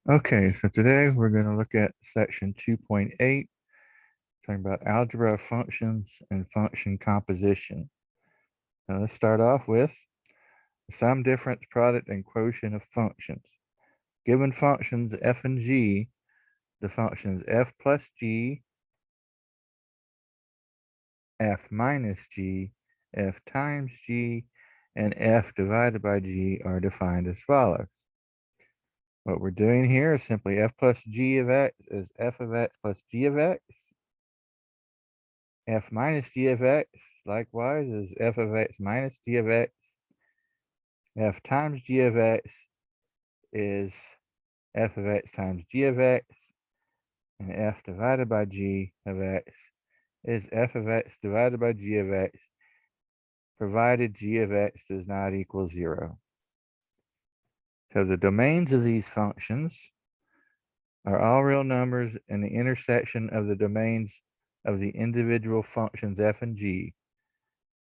Okay, so today we're going to look at section 2.8, talking about algebra of functions and function composition. Now let's start off with the sum, difference, product, and quotient of functions. Given functions f and g, the functions f plus g, f minus g, f times g, and f divided by g are defined as follows. What we're doing here is simply f plus g of x is f of x plus g of x. F minus g of x, likewise, is f of x minus g of x. F times g of x is f of x times g of x. And f divided by g of x is f of x divided by g of x, provided g of x does not equal 0. So the domains of these functions are all real numbers and the intersection of the domains of the individual functions f and g.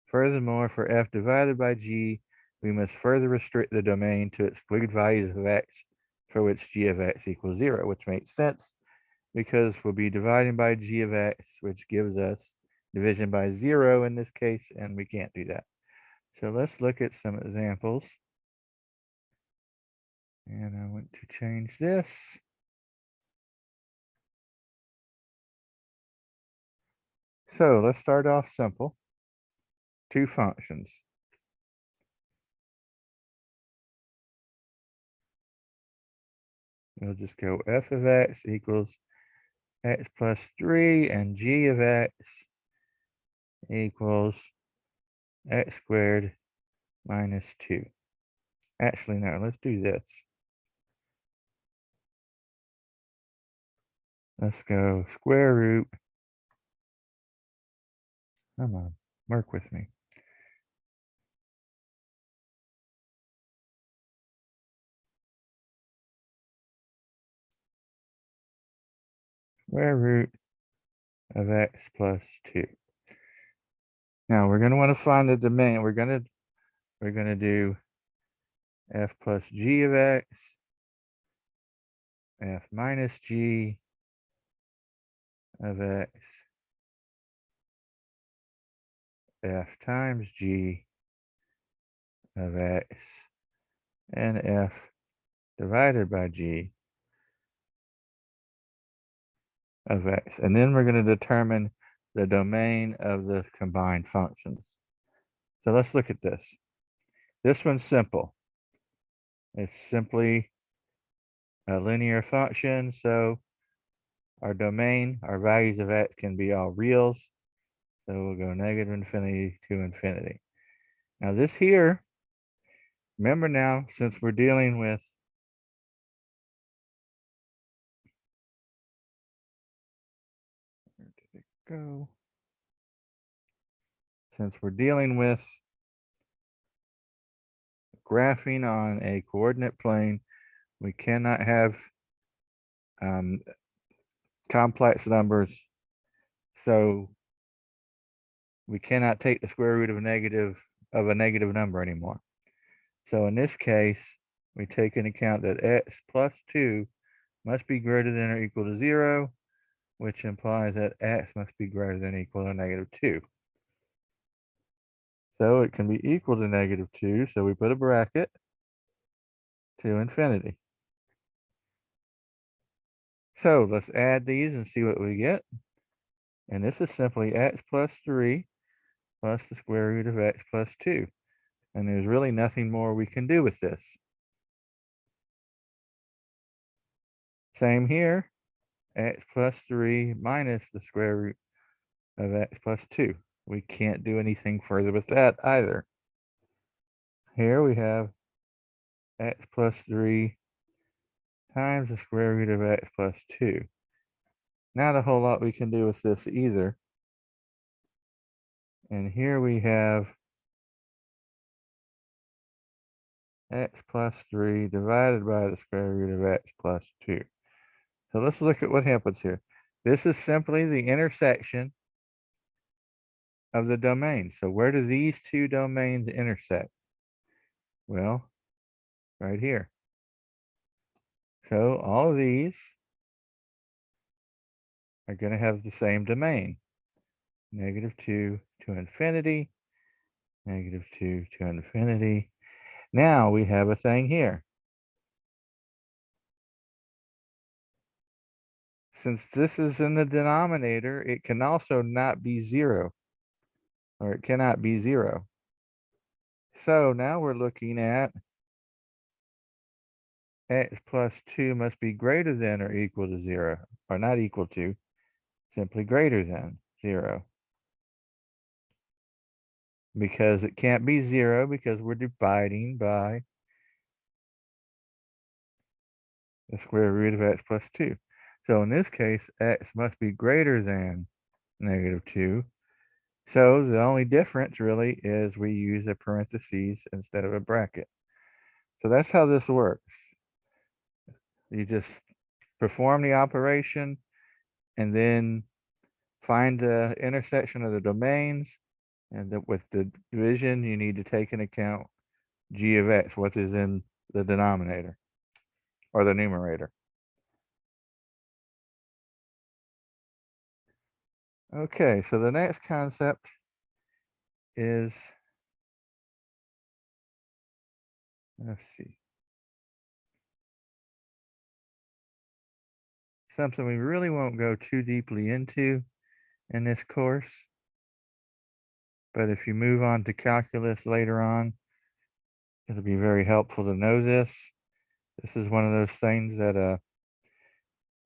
Furthermore, for f divided by g, we must further restrict the domain to exclude values of x for which g of x equals 0, which makes sense because we'll be dividing by g of x, which gives us division by 0 in this case, and we can't do that. So let's look at some examples. And I want to change this. So let's start off simple. Two functions. We'll just go f of x equals x plus 3 and g of x equals x squared minus 2. Actually, no, let's do this. Let's go square root. Come on, work with me. Square root of x plus 2. Now we're going to want to find the domain. We're going to do f plus g of x, f minus g of x, f times g of x, and f divided by g of x. And then we're going to determine the domain of the combined functions. So let's look at this. This one's simple. It's simply a linear function, so our domain, our values of x can be all reals. So we'll go negative infinity to infinity. Now this here, remember now, since we're dealing with where did it go? Since we're dealing with graphing on a coordinate plane, we cannot have complex numbers. So we cannot take the square root of a negative number anymore. So in this case, we take into account that x plus 2 must be greater than or equal to 0, which implies that x must be greater than or equal to negative 2. So it can be equal to negative 2, so we put a bracket to infinity. So let's add these and see what we get. And this is simply x plus 3 plus the square root of x plus 2. And there's really nothing more we can do with this. Same here, x plus 3 minus the square root of x plus 2. We can't do anything further with that either. Here we have x plus 3 times the square root of x plus 2. Not a whole lot we can do with this either. And here we have x plus 3 divided by the square root of x plus 2. So let's look at what happens here. This is simply the intersection of the domains. So where do these two domains intersect? Well, right here. So all of these are going to have the same domain. -2 to infinity, -2 to infinity. Now we have a thing here. Since this is in the denominator, it can also not be 0, or it cannot be 0. So now we're looking at x plus 2 must be greater than or equal to 0, or not equal to, simply greater than 0. Because it can't be 0 because we're dividing by the square root of x plus 2. So in this case, x must be greater than -2. So the only difference really is we use a parentheses instead of a bracket. So that's how this works. You just perform the operation and then find the intersection of the domains. And with the division, you need to take into account g of x, what is in the denominator or the numerator. Okay, so the next concept is, let's see, something we really won't go too deeply into in this course. But if you move on to calculus later on, it'll be very helpful to know this. This is one of those things that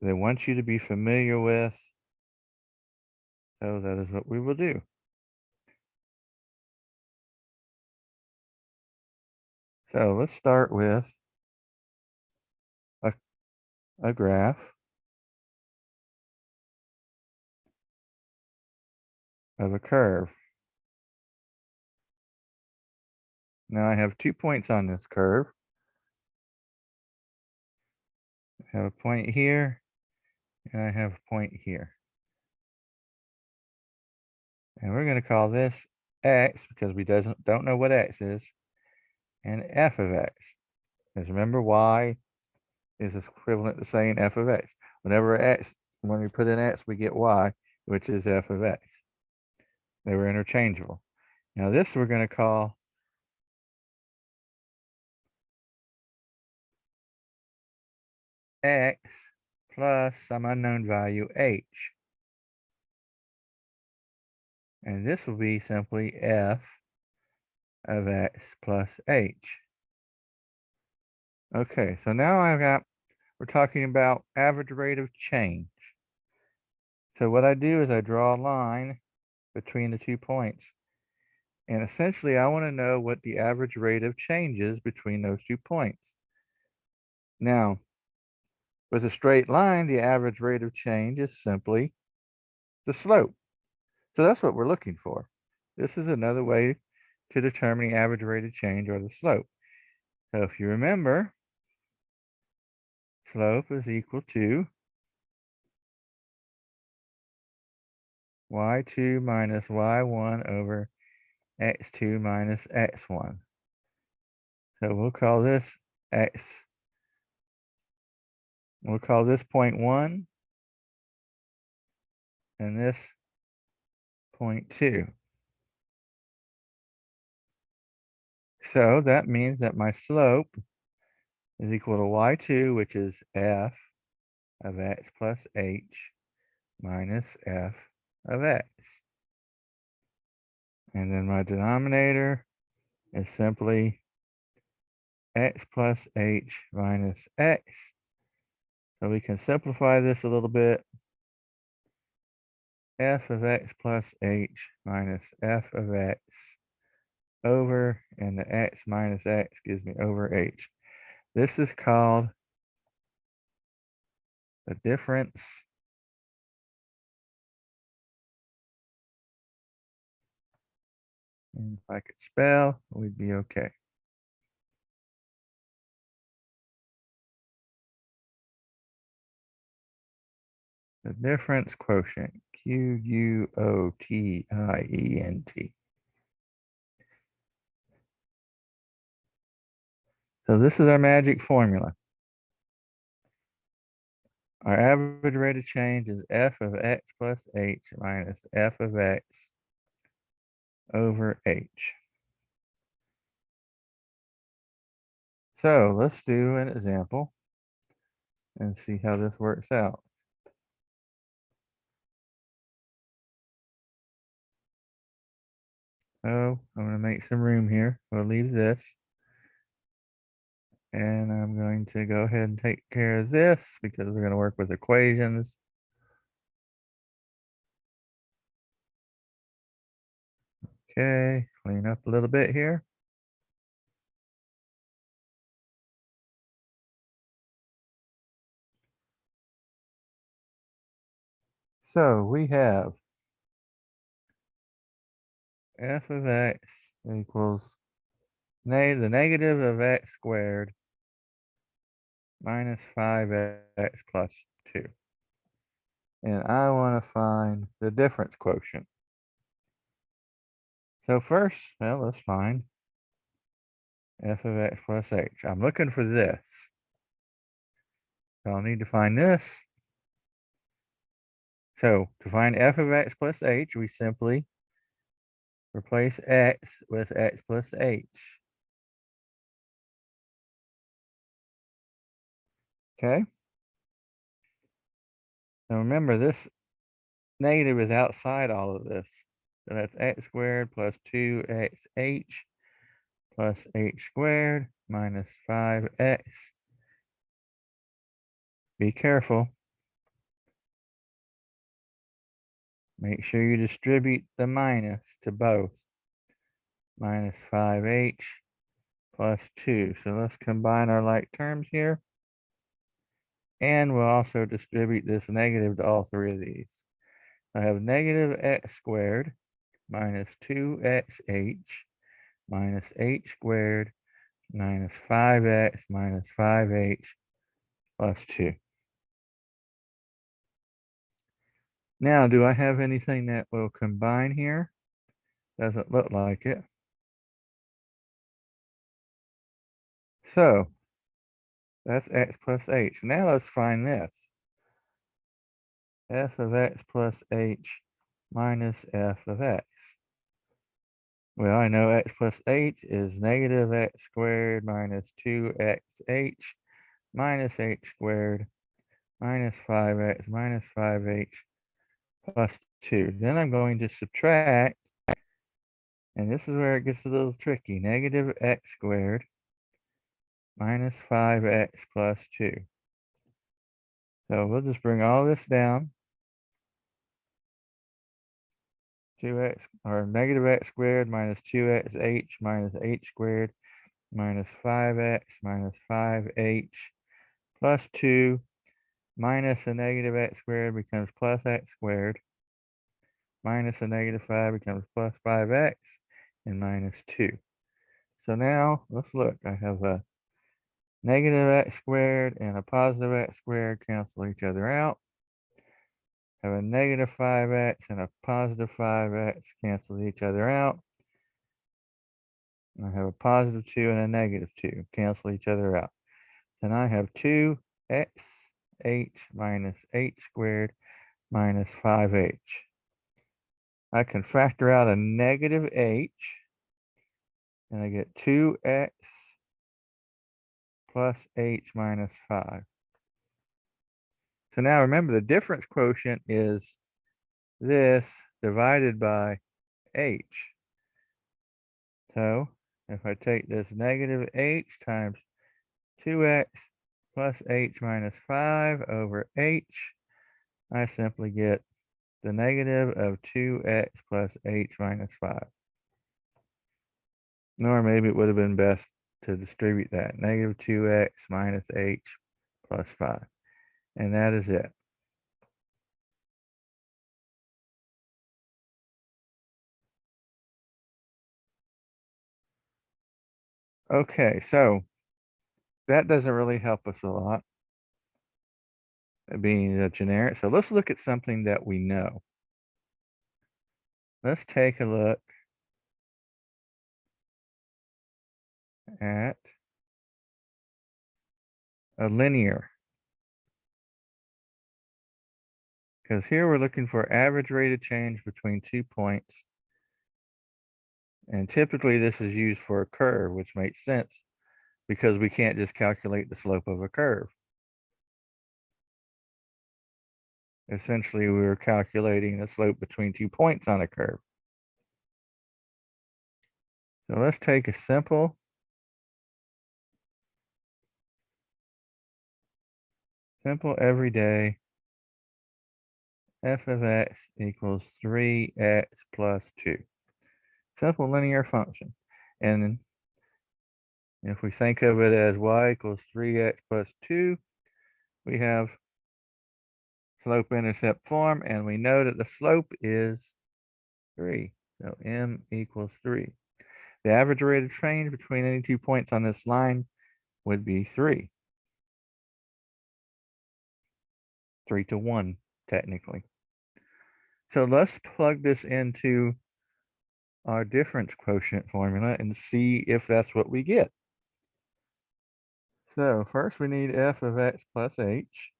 they want you to be familiar with. So that is what we will do. So let's start with a graph of a curve. Now I have 2 points on this curve. I have a point here, and I have a point here. And we're going to call this x because we don't know what x is, and f of x. Because remember, y is equivalent to saying f of x. When we put in x, we get y, which is f of x. They were interchangeable. Now this we're going to call x plus some unknown value h. And this will be simply f of x plus h. Okay, so now we're talking about average rate of change. So what I do is I draw a line between the 2 points. And essentially, I want to know what the average rate of change is between those 2 points. Now, with a straight line, the average rate of change is simply the slope. So that's what we're looking for. This is another way to determine the average rate of change or the slope. So if you remember, slope is equal to y2 minus y1 over x2 minus x1. So we'll call this x. We'll call this point 1 and this point 2. So that means that my slope is equal to y2, which is f of x plus h minus f of x. And then my denominator is simply x plus h minus x. So we can simplify this a little bit. F of x plus h minus f of x over, and the x minus x gives me over h. This is called the difference and if I could spell, we'd be okay. The difference quotient, Quotient. So this is our magic formula. Our average rate of change is f of x plus h minus f of x over h. So let's do an example and see how this works out. Oh, I'm going to make some room here. We'll leave this. And I'm going to go ahead and take care of this because we're going to work with equations. Okay, clean up a little bit here. So we have f of x equals the negative of x squared minus 5x plus 2. And I want to find the difference quotient. So first, well, let's find f of x plus h. I'm looking for this. So I'll need to find this. So to find f of x plus h, we simply replace x with x plus h. Okay? Now remember, this negative is outside all of this. So that's x squared plus 2xh plus h squared minus 5x. Be careful. Make sure you distribute the minus to both. Minus 5h plus 2. So let's combine our like terms here. And we'll also distribute this negative to all three of these. I have negative x squared minus 2xh minus h squared minus 5x minus 5h plus 2. Now, do I have anything that will combine here? Doesn't look like it. So, that's x plus h. Now let's find this. F of x plus h minus f of x. Well, I know x plus h is negative x squared minus 2xh minus h squared minus 5x minus 5h plus 2. Then I'm going to subtract, and this is where it gets a little tricky. Negative x squared minus 5x plus 2. So we'll just bring all this down. 2x, or negative x squared minus 2xh minus h squared minus 5x minus 5h plus 2 minus a negative x squared becomes plus x squared minus a negative 5 becomes plus 5x and minus 2. So now let's look. I have a negative x squared and a positive x squared cancel each other out. Have a negative 5x and a positive 5x cancel each other out. And I have a positive 2 and a negative 2 cancel each other out. Then I have 2xh minus h squared minus 5h. I can factor out a negative h, and I get 2x plus h minus 5. So now remember, the difference quotient is this divided by h. So if I take this negative h times 2x plus h minus 5 over h, I simply get the negative of 2x plus h minus 5. Or maybe it would have been best to distribute that. Negative 2x minus h plus 5. And that is it. Okay, so that doesn't really help us a lot, being a generic. So let's look at something that we know. Let's take a look at a linear Because here we're looking for average rate of change between 2 points. And typically this is used for a curve, which makes sense because we can't just calculate the slope of a curve. Essentially, we were calculating the slope between 2 points on a curve. So let's take a simple everyday f of x equals 3x plus 2. Simple linear function. And if we think of it as y equals 3x plus 2, we have slope-intercept form, and we know that the slope is 3. So m equals 3. The average rate of change between any 2 points on this line would be 3. 3 to 1, technically. So let's plug this into our difference quotient formula and see if that's what we get. So first we need f of x plus h,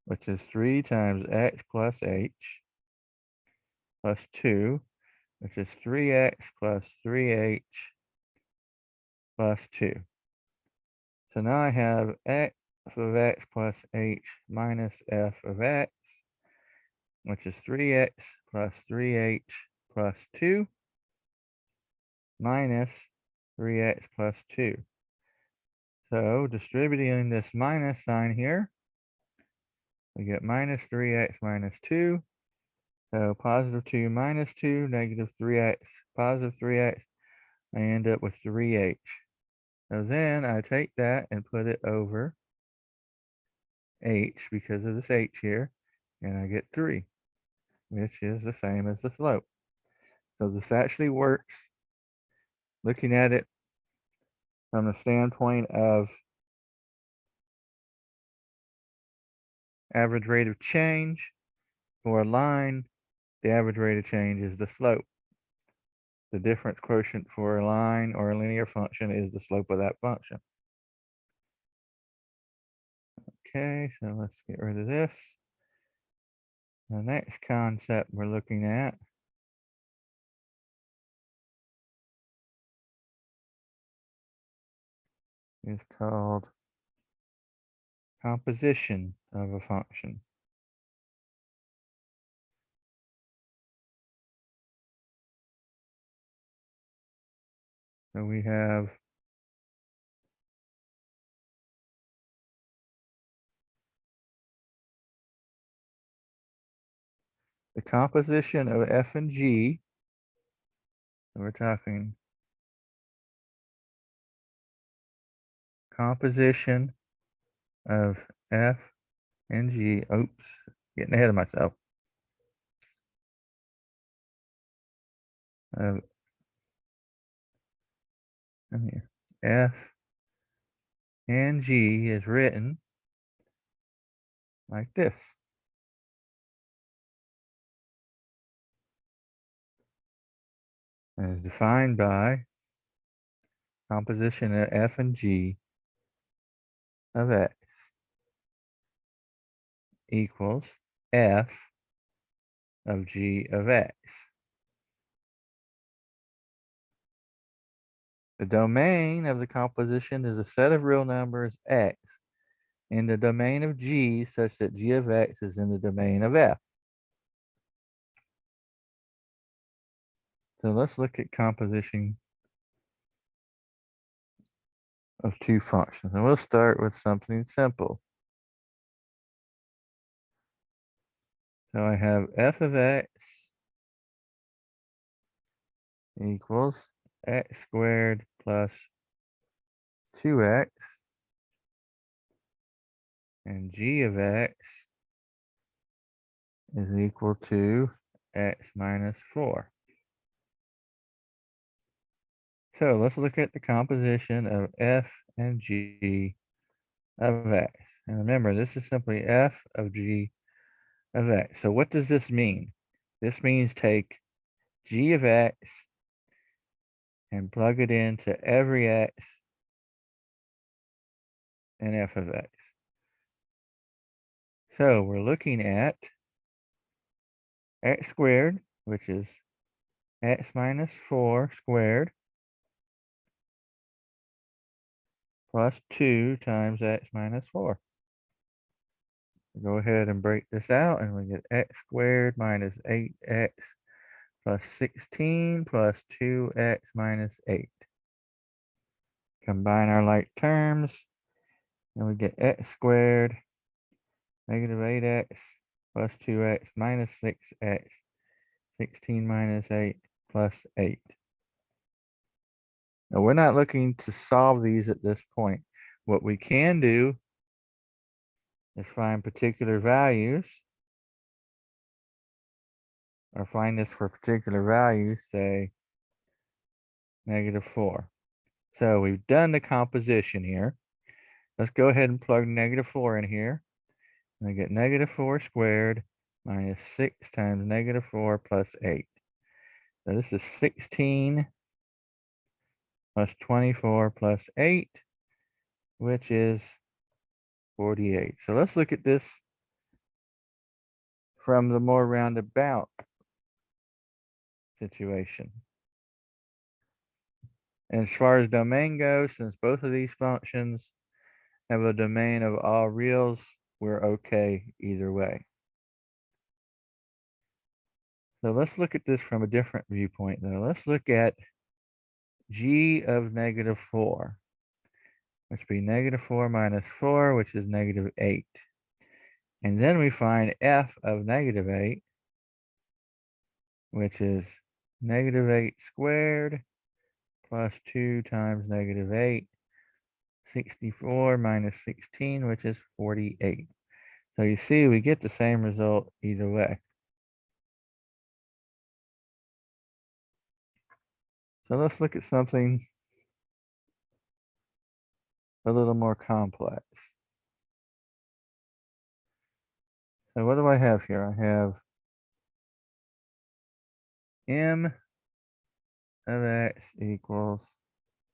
which is 3 times x plus h plus 2, which is 3x plus 3h plus 2. So now I have f of x plus h minus f of x, which is 3x plus 3h plus 2 minus 3x plus 2. So distributing this minus sign here, we get minus 3x minus 2. So positive 2 minus 2, negative 3x, positive 3x, I end up with 3h. So then I take that and put it over h because of this h here, and I get 3, which is the same as the slope. So this actually works. Looking at it from the standpoint of average rate of change for a line, the average rate of change is the slope. The difference quotient for a line or a linear function is the slope of that function. Okay, so let's get rid of this. The next concept we're looking at is called composition of a function. So we have the composition of f and g. So we're talking composition of f and g. Oops, getting ahead of myself. Of f and g is written like this. And is defined by composition of f and g of x equals f of g of x. The domain of the composition is a set of real numbers x in the domain of g such that g of x is in the domain of f. So let's look at composition of two functions. And we'll start with something simple. So I have f of x equals x squared plus 2x, and g of x is equal to x minus 4. So let's look at the composition of f and g of x. And remember, this is simply f of g of x. So what does this mean? This means take g of x and plug it into every x in f of x. So we're looking at x squared, which is x minus 4 squared, plus 2 times x minus 4. Go ahead and break this out, and we get x squared minus 8x plus 16 plus 2x minus 8. Combine our like terms, and we get x squared negative 8x plus 2x minus 6x, 16 minus 8 plus 8. Now, we're not looking to solve these at this point. What we can do is find particular values, or find this for particular values, say negative 4. So we've done the composition here. Let's go ahead and plug negative 4 in here. And I get negative 4 squared minus 6 times negative 4 plus 8. So this is 16 plus 24 plus 8, which is 48. So let's look at this from the more roundabout situation. And as far as domain goes, since both of these functions have a domain of all reals, we're okay either way. So let's look at this from a different viewpoint though. Let's look at g of negative 4, which would be negative 4 minus 4, which is negative 8. And then we find f of negative 8, which is negative 8 squared plus 2 times negative 8, 64 minus 16, which is 48. So you see, we get the same result either way. So let's look at something a little more complex. So what do I have here? I have m of x equals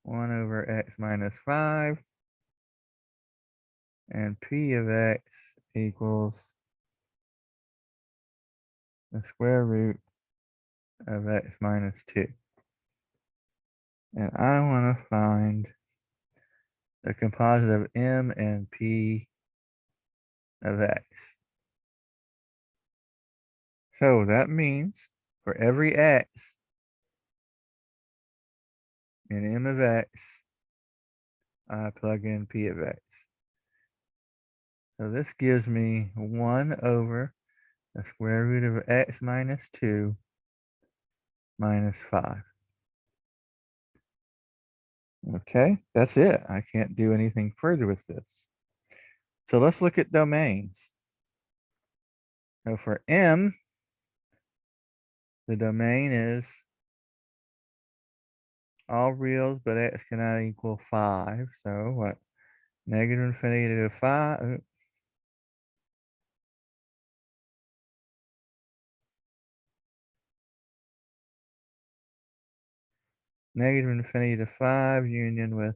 1 over x minus 5, and p of x equals the square root of x minus 2. And I want to find the composite of m and p of x. So that means for every x in m of x, I plug in p of x. So this gives me 1 over the square root of x minus 2 minus 5. Okay, that's it. I can't do anything further with this. So let's look at domains. So for m, the domain is all reals, but x cannot equal 5. So what? Negative infinity to 5. Negative infinity to 5 union with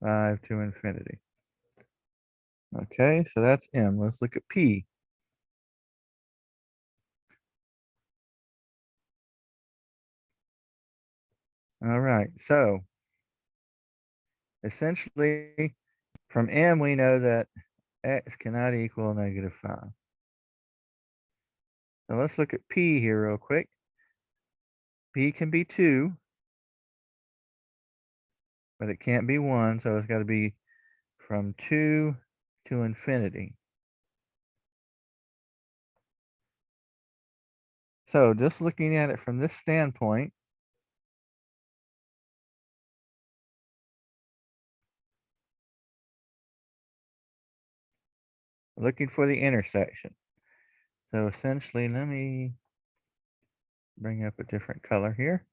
5 to infinity. Okay, so that's m. Let's look at p. All right, so essentially from m we know that x cannot equal negative 5. So let's look at p here real quick. P can be 2, but it can't be 1, so it's got to be from 2 to infinity. So just looking at it from this standpoint, looking for the intersection. So essentially, let me bring up a different color here.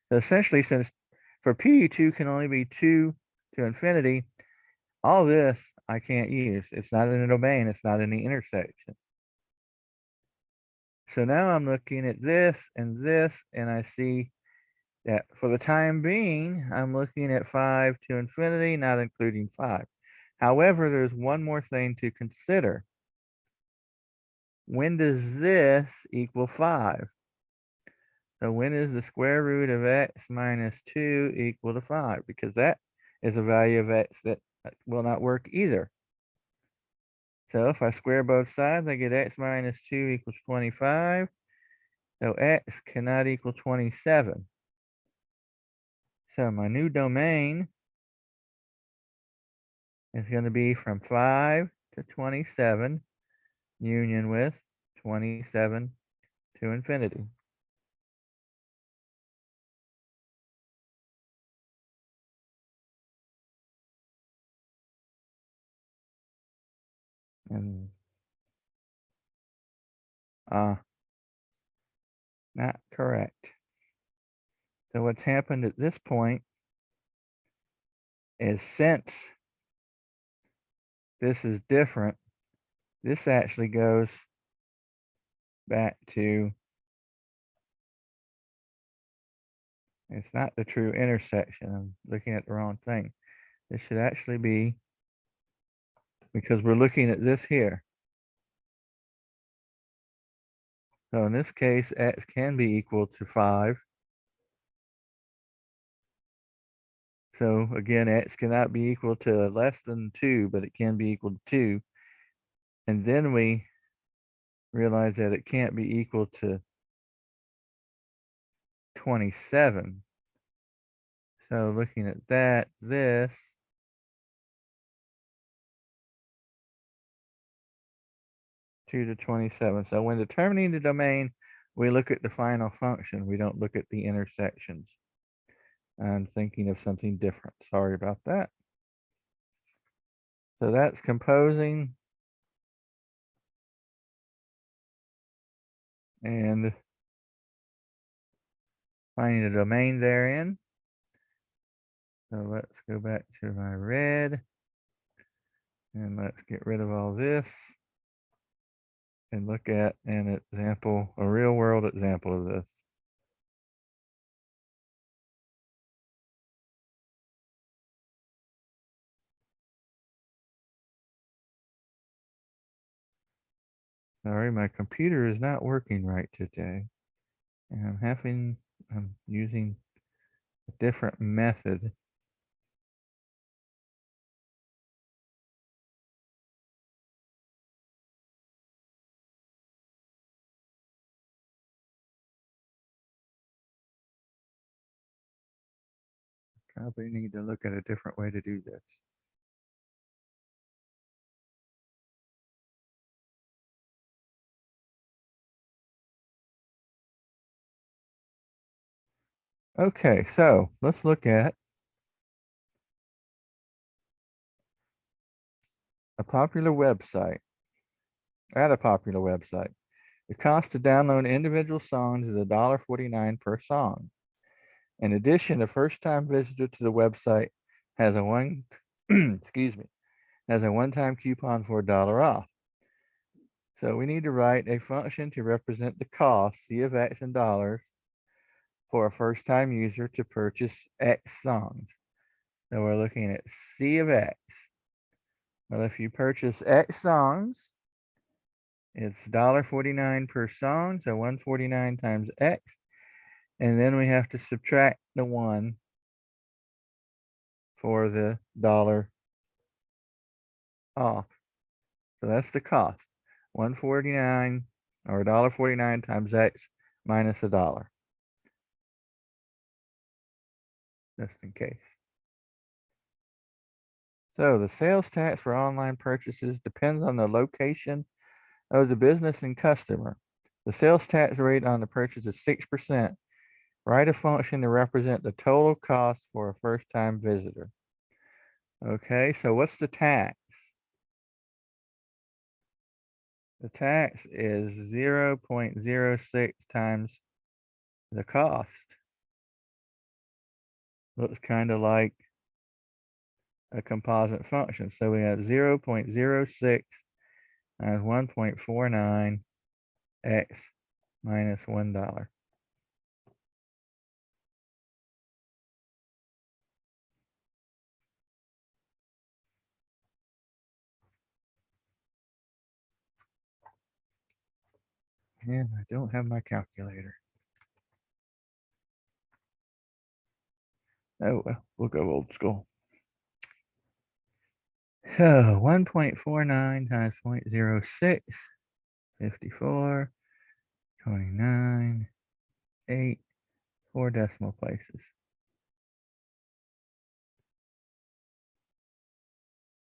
So essentially, since for p, 2 can only be 2 to infinity, all this I can't use. It's not in a domain. It's not in the intersection. So now I'm looking at this, and I see that for the time being, I'm looking at 5 to infinity, not including 5. However, there's one more thing to consider. when does this equal 5? So when is the square root of x minus 2 equal to 5? Because that is a value of x that will not work either. So if I square both sides, I get x minus 2 equals 25. So x cannot equal 27. So my new domain is going to be from 5 to 27, union with 27 to infinity. And not correct. So what's happened at this point is since this is different, this actually goes back to, it's not the true intersection. I'm looking at the wrong thing. This should actually be, because we're looking at this here. So in this case, x can be equal to 5. So again, x cannot be equal to less than 2, but it can be equal to 2. And then we realize that it can't be equal to 27. So looking at that, this 2 to 27. So when determining the domain, we look at the final function. We don't look at the intersections. I'm thinking of something different. Sorry about that. So that's composing and finding the domain therein. So let's go back to my red and let's get rid of all this and look at an example, a real world example of this. Sorry, my computer is not working right today. And I'm using a different method. Probably need to look at a different way to do this. Okay, so let's look at a popular website. At a popular website. The cost to download individual songs is $1.49 per song. In addition, a first-time visitor to the website has a one-time coupon for $1 off. So we need to write a function to represent the cost, C of X in dollars, for a first-time user to purchase X songs. So we're looking at C of X. Well, if you purchase X songs, it's $1.49 per song, so 149 times X. And then we have to subtract the 1 for the dollar off. So that's the cost. 149 or $1.49 times X minus $1. Just in case. So the sales tax for online purchases depends on the location of the business and customer. The sales tax rate on the purchase is 6%. Write a function to represent the total cost for a first-time visitor. Okay, so what's the tax? The tax is 0.06 times the cost. Looks kind of like a composite function. So we have 0.06 times 1.49 x minus $1. And I don't have my calculator. Oh, well, we'll go old school. So 1.49 times 0.06, 54, 29, 8, 4 decimal places.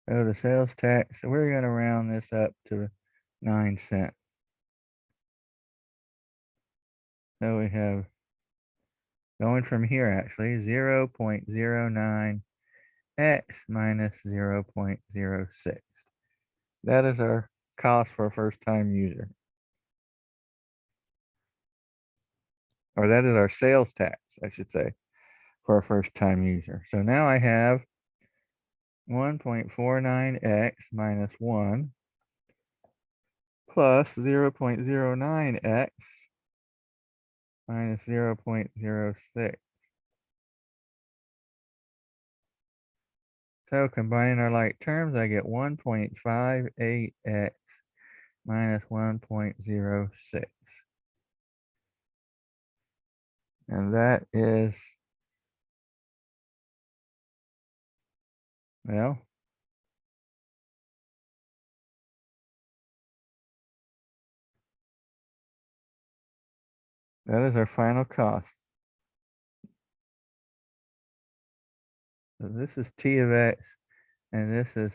So the sales tax, so we're going to round this up to 9 cents. So we have, going from here actually, 0.09 x minus 0.06. That is our cost for a first-time user. Or that is our sales tax, I should say, for a first-time user. So now I have 1.49x minus 1 plus 0.09x minus 0.06. So combining our like terms, I get 1.58x minus 1.06. And that is, well, that is our final cost. So this is t of x, and this is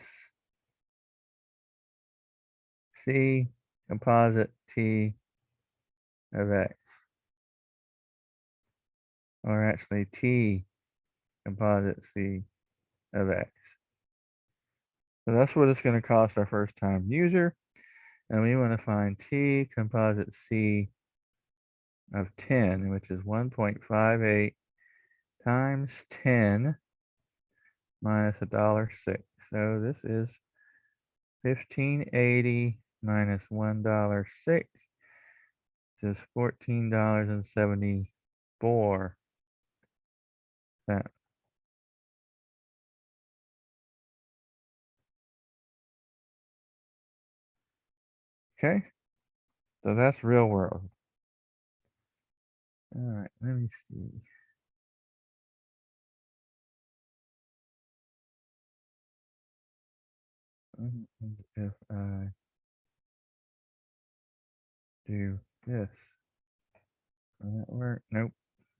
c composite t of x. Or actually t composite c of x. So that's what it's going to cost our first time user. And we want to find t composite c of 10, which is 1.58 times 10 minus $1.06. So this is 1580 minus $1.06, which is $14.74. Okay, so that's real world. All right, let me see. If I do this, will that work? Nope,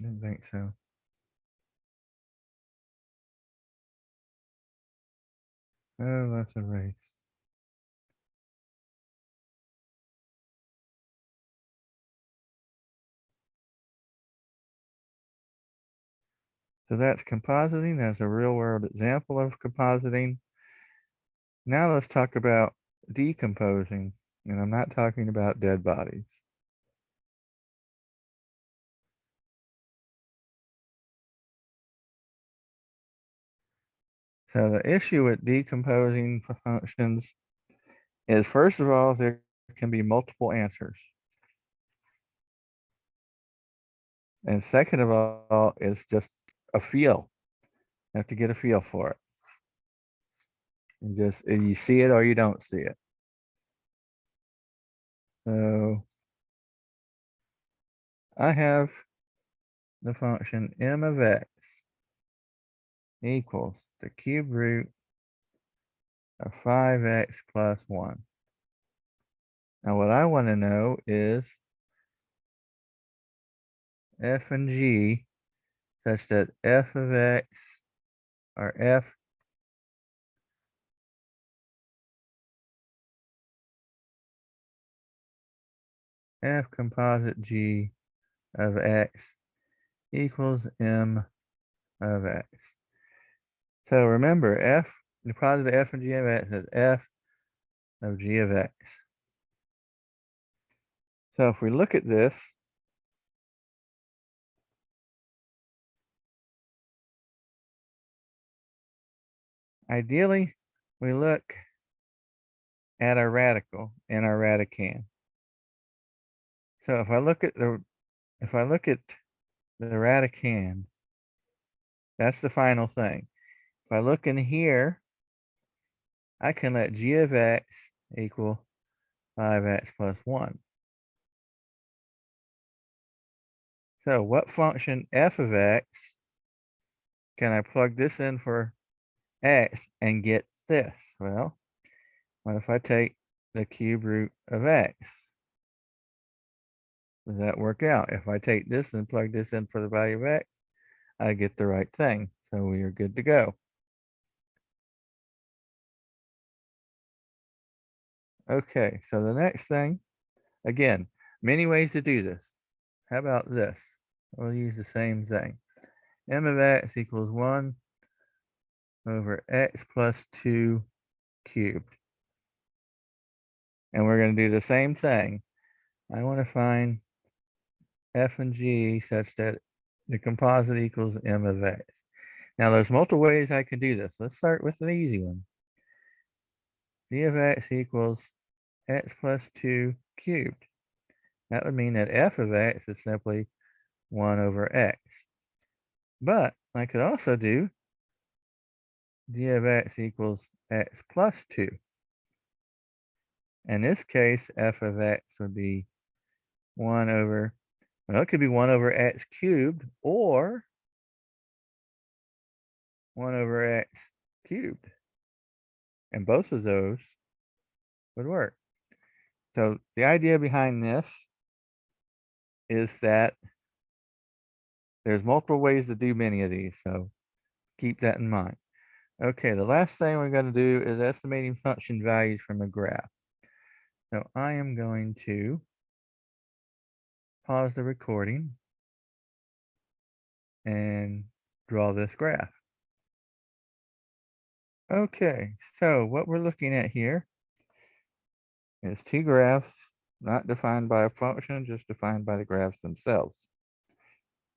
didn't think so. Oh, let's erase. So that's compositing. That's a real world example of compositing. Now let's talk about decomposing. And I'm not talking about dead bodies. So the issue with decomposing functions is, first of all, there can be multiple answers. And second of all, it's just a feel. You have to get a feel for it. And just you see it or you don't see it. So I have the function m of x equals the cube root of 5x plus 1. Now what I want to know is f and g such that f of x or f composite g of x equals m of x. So remember, the product of f and g of x is f of g of x. So if we look at this, ideally, we look at our radical and our radicand. So if I look at the radicand, that's the final thing. If I look in here, I can let g of x equal 5x plus 1. So what function f of x can I plug this in for x and get this? Well, what if I take the cube root of x? Does that work out? If I take this and plug this in for the value of x, I get the right thing. So we are good to go. Okay, so the next thing, again, many ways to do this. How about this? We'll use the same thing. M of x equals 1 over x plus 2 cubed. And we're going to do the same thing. I want to find f and g such that the composite equals m of x. Now, there's multiple ways I can do this. Let's start with an easy one. G of x equals x plus 2 cubed. That would mean that f of x is simply 1 over x. But I could also do g of x equals x plus 2. In this case, f of x would be 1 over, well, it could be 1 over x cubed or 1 over x cubed. And both of those would work. So the idea behind this is that there's multiple ways to do many of these, so keep that in mind. Okay, the last thing we're going to do is estimating function values from a graph. So I am going to pause the recording and draw this graph. Okay, so what we're looking at here is two graphs not defined by a function, just defined by the graphs themselves.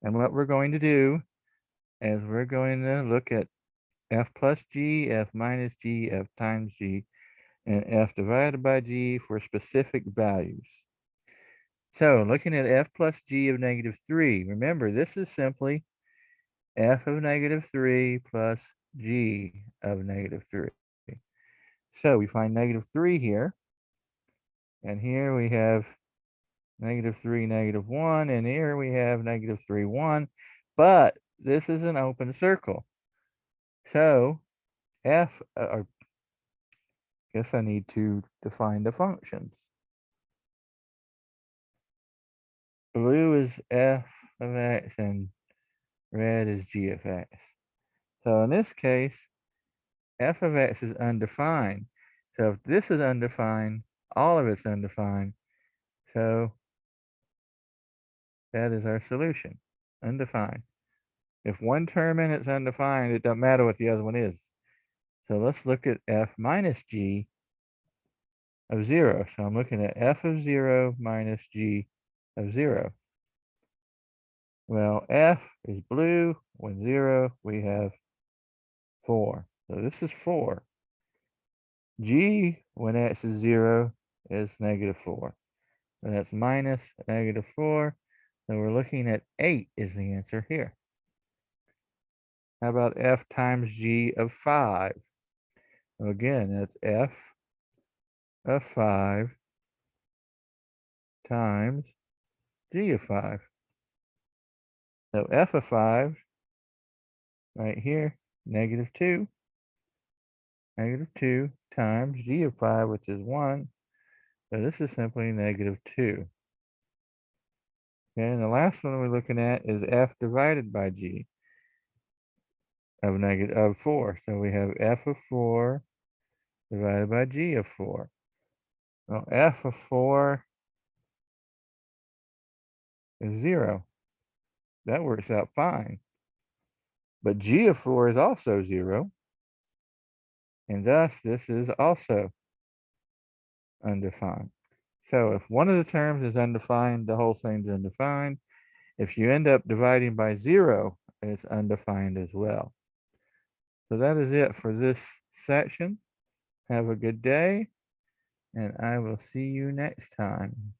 And what we're going to do is we're going to look at f plus g, f minus g, f times g, and f divided by g for specific values. So looking at f plus g of -3, remember this is simply f of -3 plus g of -3. So we find -3 here, and here we have -3, -1, and here we have -3, 1, but this is an open circle. So f, or guess I need to define the functions. Blue is f of x and red is g of x. So in this case, f of x is undefined. So if this is undefined, all of it's undefined. So that is our solution, undefined. If one term in it's undefined, it doesn't matter what the other one is. So let's look at f minus g of 0. So I'm looking at f of 0 minus g of 0. Well, f is blue. When 0, we have 4. So this is 4. G, when x is 0, is -4. So that's minus -4. So we're looking at 8 is the answer here. How about f times g of 5? Well, again, that's f of 5 times g of 5. So f of 5, right here, -2. -2 times g of 5, which is 1. So this is simply -2. Okay, and the last one we're looking at is f divided by g of 4. So we have f of 4 divided by g of 4. Well, f of 4 is 0. That works out fine. But g of 4 is also 0. And thus, this is also undefined. So if one of the terms is undefined, the whole thing's undefined. If you end up dividing by 0, it's undefined as well. So that is it for this section. Have a good day, and I will see you next time.